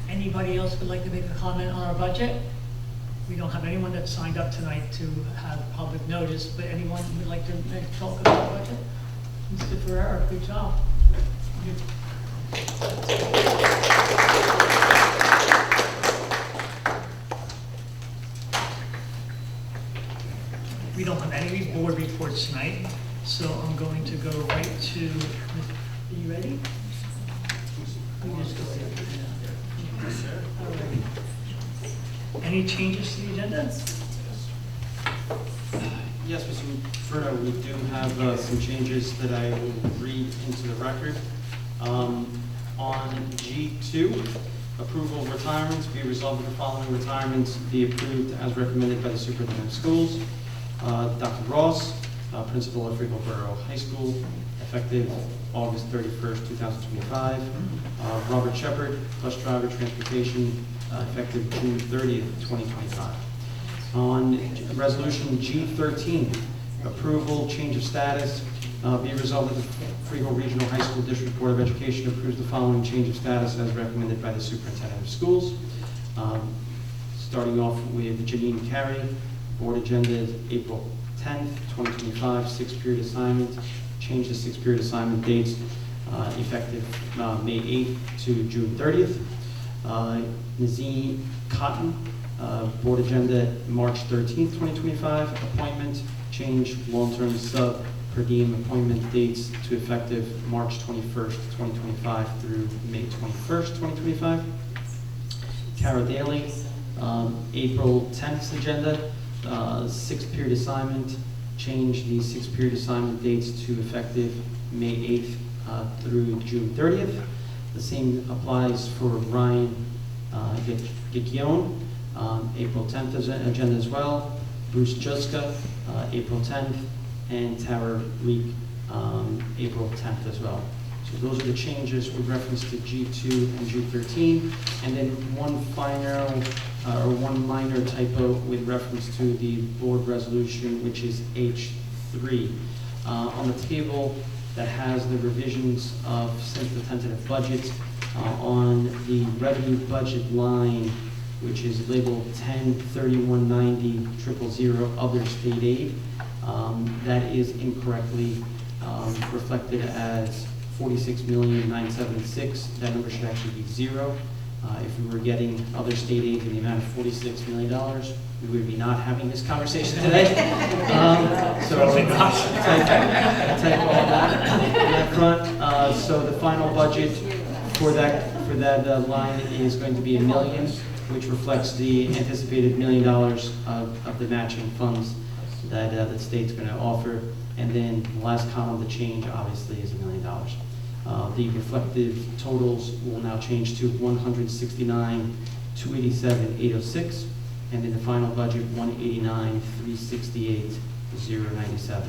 Anybody else would like to make a comment on our budget? We don't have anyone that signed up tonight to have public notice, but anyone who would like to talk about the budget? Mr. Ferrera, good job. We don't have any board reports tonight, so I'm going to go right to, are you ready? We just go there. All right. Any changes to the agenda? Yes, Mr. Furno, we do have some changes that I will read into the record. On G2, approval of retirements, be resolved that the following retirements be approved as recommended by the superintendent of schools. Dr. Ross, principal of Freeport Borough High School, effective August 31st, 2025. Robert Shepard, bus driver, transportation, effective June 30th, 2025. On resolution G13, approval, change of status, Be it resolved that the Freehold Regional High School District Board of Education approves the following change of status as recommended by the Superintendent of Schools. Starting off with Janine Carey, board agenda is April 10th, 2025, 6-period assignment. Change the 6-period assignment dates effective May 8th to June 30th. Nazine Cotton, board agenda March 13th, 2025, appointment. Change long-term sub per diem appointment dates to effective March 21st, 2025 through May 21st, 2025. Tara Daly, April 10th agenda, 6-period assignment. Change the 6-period assignment dates to effective May 8th through June 30th. The same applies for Ryan Gagnon, April 10th agenda as well. Bruce Juska, April 10th, and Tara Reek, April 10th as well. So those are the changes with reference to G2 and G13. And then one minor typo with reference to the board resolution, which is H3. On the table that has the revisions of since the tentative budget, on the revenue budget line, which is labeled 103190 other state aid, that is incorrectly reflected as 46,976,000. That number should actually be 0. If we were getting other state aid in the amount of $46 million, we would be not having this conversation today. So type all that on that front. So the final budget for that line is going to be $1 million, which reflects the anticipated $1 million of the matching funds that the state's going to offer. And then the last column, the change obviously is $1 million. The reflective totals will now change to 169,287,806, and in the final budget, 189,368,097.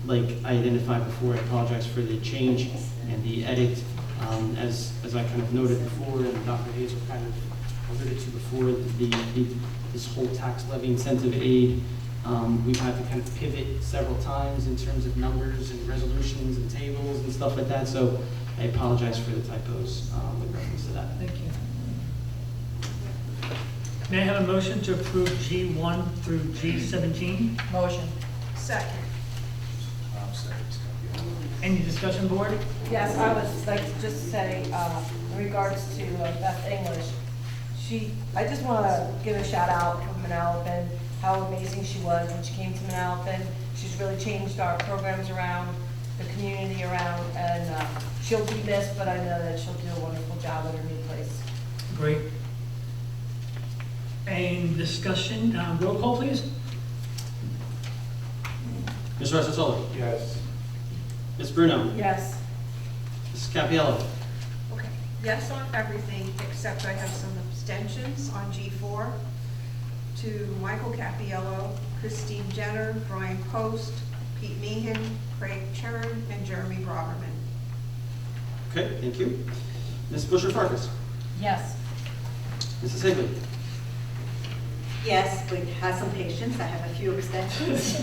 Like I identified before, I apologize for the change and the edit. As I kind of noted before, and Dr. Hazel kind of alluded to before, this whole tax levy incentive aid, we've had to kind of pivot several times in terms of numbers and resolutions and tables and stuff like that. So I apologize for the typos with reference to that. Thank you. May I have a motion to approve G1 through G17? Motion. Second. Any discussion, board? Yes, I would like to just say, in regards to Beth English, I just want to give a shout out to Manalapan, how amazing she was when she came to Manalapan. She's really changed our programs around, the community around, and she'll be missed, but I know that she'll do a wonderful job at her new place. Great. Any discussion? Roll call, please. Mr. Russell. Yes. Ms. Bruno. Yes. Mrs. Capiello. Okay. Yes on everything, except I have some abstentions on G4. To Michael Capiello, Christine Jenner, Brian Post, Pete Meehan, Craig Chern, and Jeremy Broverman. Okay, thank you. Ms. Busher-Farkas. Yes. Mrs. Higley. Yes, but have some patience, I have a few abstentions.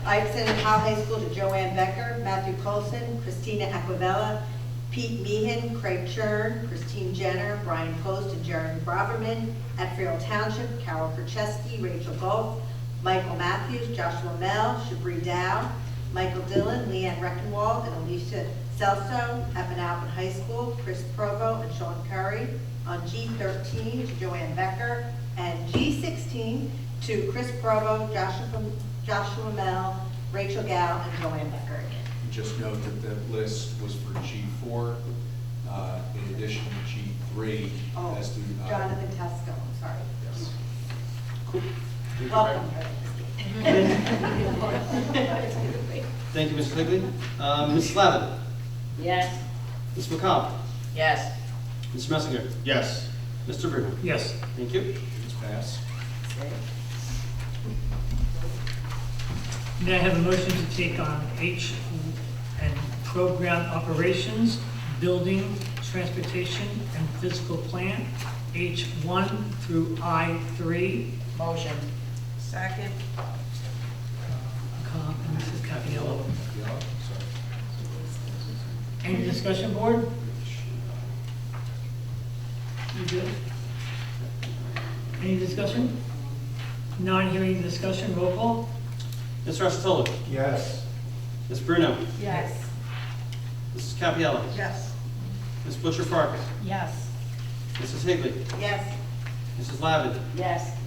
I extended Howe High School to Joanne Becker, Matthew Colson, Christina Aquavella, Pete Meehan, Craig Chern, Christine Jenner, Brian Post, and Jeremy Broverman. At Freehold Township, Carol FRHSD, Rachel Golf, Michael Matthews, Joshua Mell, Shabri Dow, Michael Dillon, Leanne Reckenwald, and Alicia Celso. At Manalapan High School, Chris Provo and Sean Curry. On G13 to Joanne Becker, and G16 to Chris Provo, Joshua Mell, Rachel Gow, and Joanne Becker again. Just note that the list was for G4, in addition to G3. Oh, as to, Jonathan Tesco, I'm sorry. Yes. Cool. Welcome. Thank you, Mrs. Higley. Ms. Slavin. Yes. Ms. McCobb. Yes. Mr. Messinger. Yes. Mr. Bruno. Yes. Thank you. It's passed. May I have a motion to take on H and program operations, building, transportation, and physical plant, H1 through I3? Motion. Second. And Mrs. Capiello. discussion, board? You good? Any discussion? Not hearing discussion, roll call? Mr. Rosatolo? Yes. Ms. Bruno? Yes. Mrs. Capiello? Yes. Ms. Butcher Farkas? Yes. Mrs. Higley? Yes. Mrs. Lavin? Yes.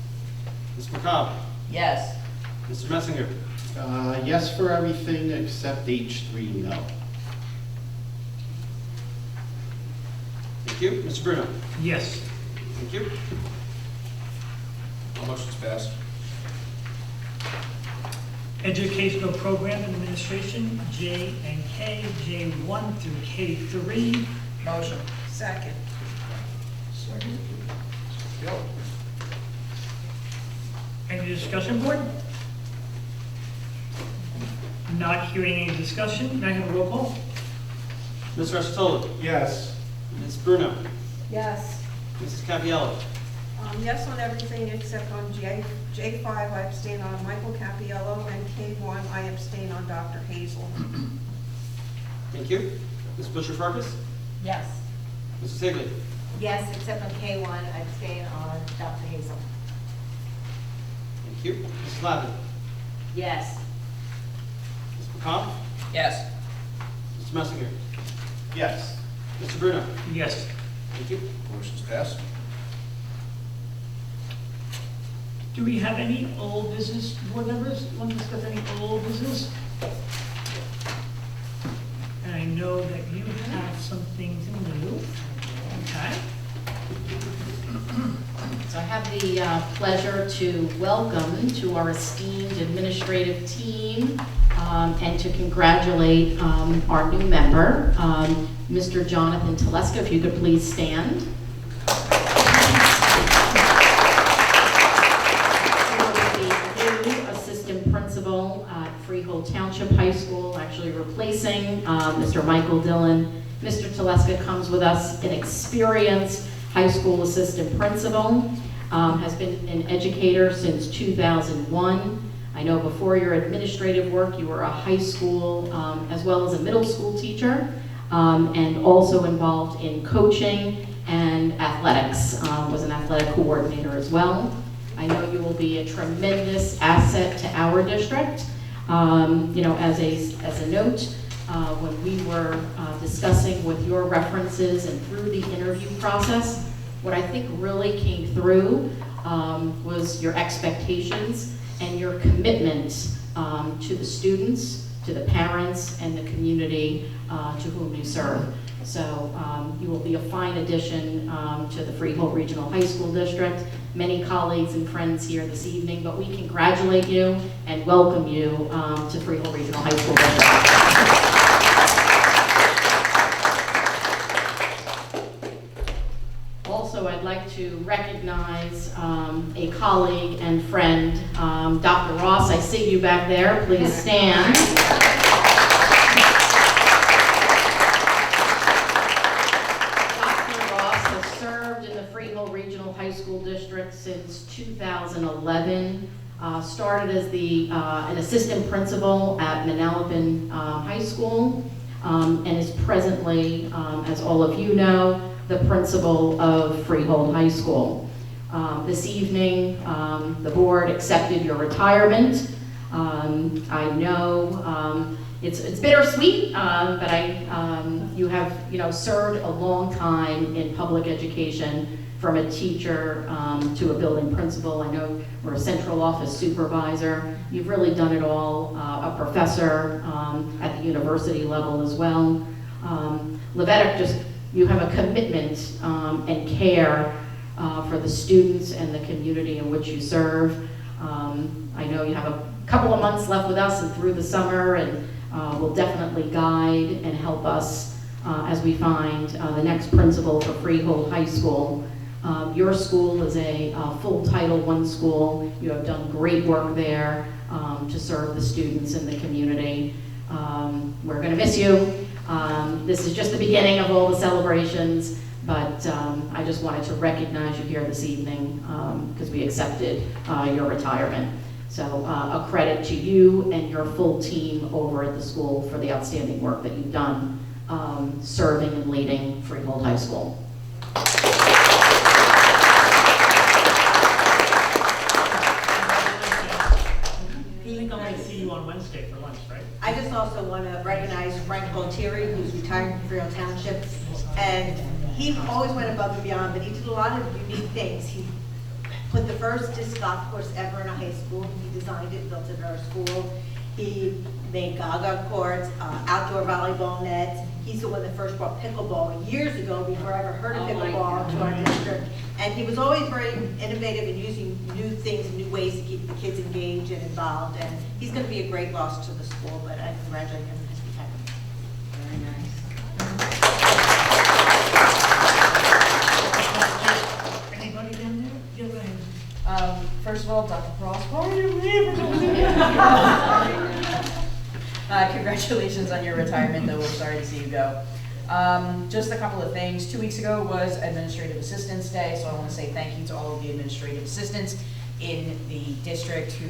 Ms. McCobb? Yes. Mr. Messinger? Yes for everything except H3, no. Thank you. Mr. Bruno? Yes. Thank you. Motion's passed. Educational Program Administration, J and K, J1 through K3. Motion. Second. Second. Yep. Any discussion, board? Not hearing any discussion, may I have a roll call? Mr. Rosatolo? Yes. Ms. Bruno? Yes. Mrs. Capiello? Yes on everything except on J5, I abstain on Michael Capiello, and K1, I abstain on Dr. Hazel. Thank you. Ms. Butcher Farkas? Yes. Mrs. Higley? Yes, except on K1, I abstain on Dr. Hazel. Thank you. Mrs. Lavin? Yes. Ms. McCobb? Yes. Mr. Messinger? Yes. Mr. Bruno? Yes. Thank you. Motion's passed. Do we have any old business, board members? Want to discuss any old business? And I know that you have some things in lieu. Okay. So I have the pleasure to welcome to our esteemed administrative team and to congratulate our new member, Mr. Jonathan Teleska. If you could please stand. The new assistant principal at Freehold Township High School, actually replacing Mr. Michael Dillon. Mr. Teleska comes with us, an experienced high school assistant principal, has been an educator since 2001. I know before your administrative work, you were a high school as well as a middle school teacher, and also involved in coaching and athletics, was an athletic coordinator as well. I know you will be a tremendous asset to our district. You know, as a note, when we were discussing with your references and through the interview process, what I think really came through was your expectations and your commitment to the students, to the parents, and the community to whom you serve. So you will be a fine addition to the Freehold Regional High School District. Many colleagues and friends here this evening, but we congratulate you and welcome you to Freehold Regional High School District. Also, I'd like to recognize a colleague and friend, Dr. Ross. I see you back there. Please stand. Dr. Ross has served in the Freehold Regional High School District since 2011. Started as an assistant principal at Manalapan High School, and is presently, as all of you know, the principal of Freehold High School. This evening, the board accepted your retirement. I know it's bittersweet, but you have served a long time in public education, from a teacher to a building principal. I know we're a central office supervisor. You've really done it all. A professor at the university level as well. Lavetta, you have a commitment and care for the students and the community in which you serve. I know you have a couple of months left with us and through the summer, and will definitely guide and help us as we find the next principal for Freehold High School. Your school is a full Title I school. You have done great work there to serve the students in the community. We're going to miss you. This is just the beginning of all the celebrations, but I just wanted to recognize you here this evening because we accepted your retirement. So a credit to you and your full team over at the school for the outstanding work that you've done serving and leading Freehold High School. I think I'm gonna see you on Wednesday for lunch, right? I just also want to recognize Frank Gualtieri, who's retired from Freehold Township, and he always went above and beyond, but he did a lot of unique things. He put the first disc golf course ever in a high school. He designed it, built it in our school. He made gaga courts, outdoor volleyball nets. He's the one that first brought pickleball years ago, before I ever heard of pickleball to our district. And he was always very innovative in using new things, and new ways to keep the kids engaged and involved. And he's going to be a great loss to the school, but I congratulate him on his retirement. Very nice. Anybody down there? Yeah, go ahead. First of all, Dr. Cross, why are you leaving? Congratulations on your retirement, though we're sorry to see you go. Just a couple of things. 2 weeks ago was Administrative Assistants Day, so I want to say thank you to all of the administrative assistants in the district who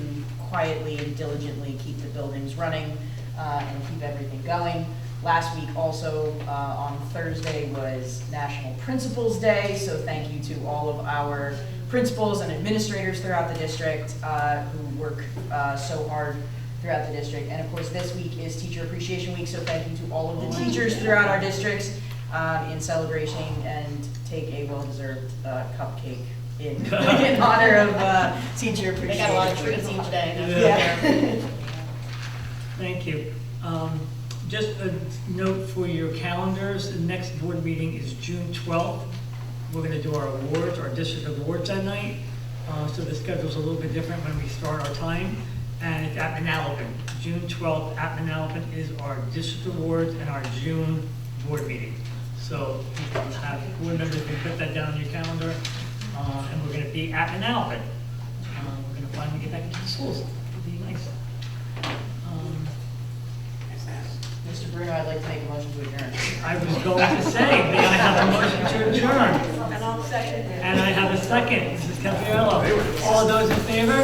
quietly and diligently keep the buildings running and keep everything going. Last week also, on Thursday, was National Principals Day, so thank you to all of our principals and administrators throughout the district who work so hard throughout the district. And of course, this week is Teacher Appreciation Week, so thank you to all of the teachers throughout our districts in celebration, and take a well-deserved cupcake in honor of Teacher Appreciation Week. They got a lot of treats each day. Yeah. Thank you. Just a note for your calendars, the next board meeting is June 12th. We're gonna do our awards, our district awards that night. So the schedule's a little bit different when we start our time. And it's at Manalapan. June 12th at Manalapan is our district awards and our June board meeting. So you can have board members can put that down on your calendar. And we're gonna be at Manalapan. We're gonna finally get back into the schools. It'll be nice. Mr. Bruno, I'd like to make a motion to adjourn. I was going to say, may I have a motion to adjourn? And I'll second it. And I have a second, Mrs. Capiello. All those in favor?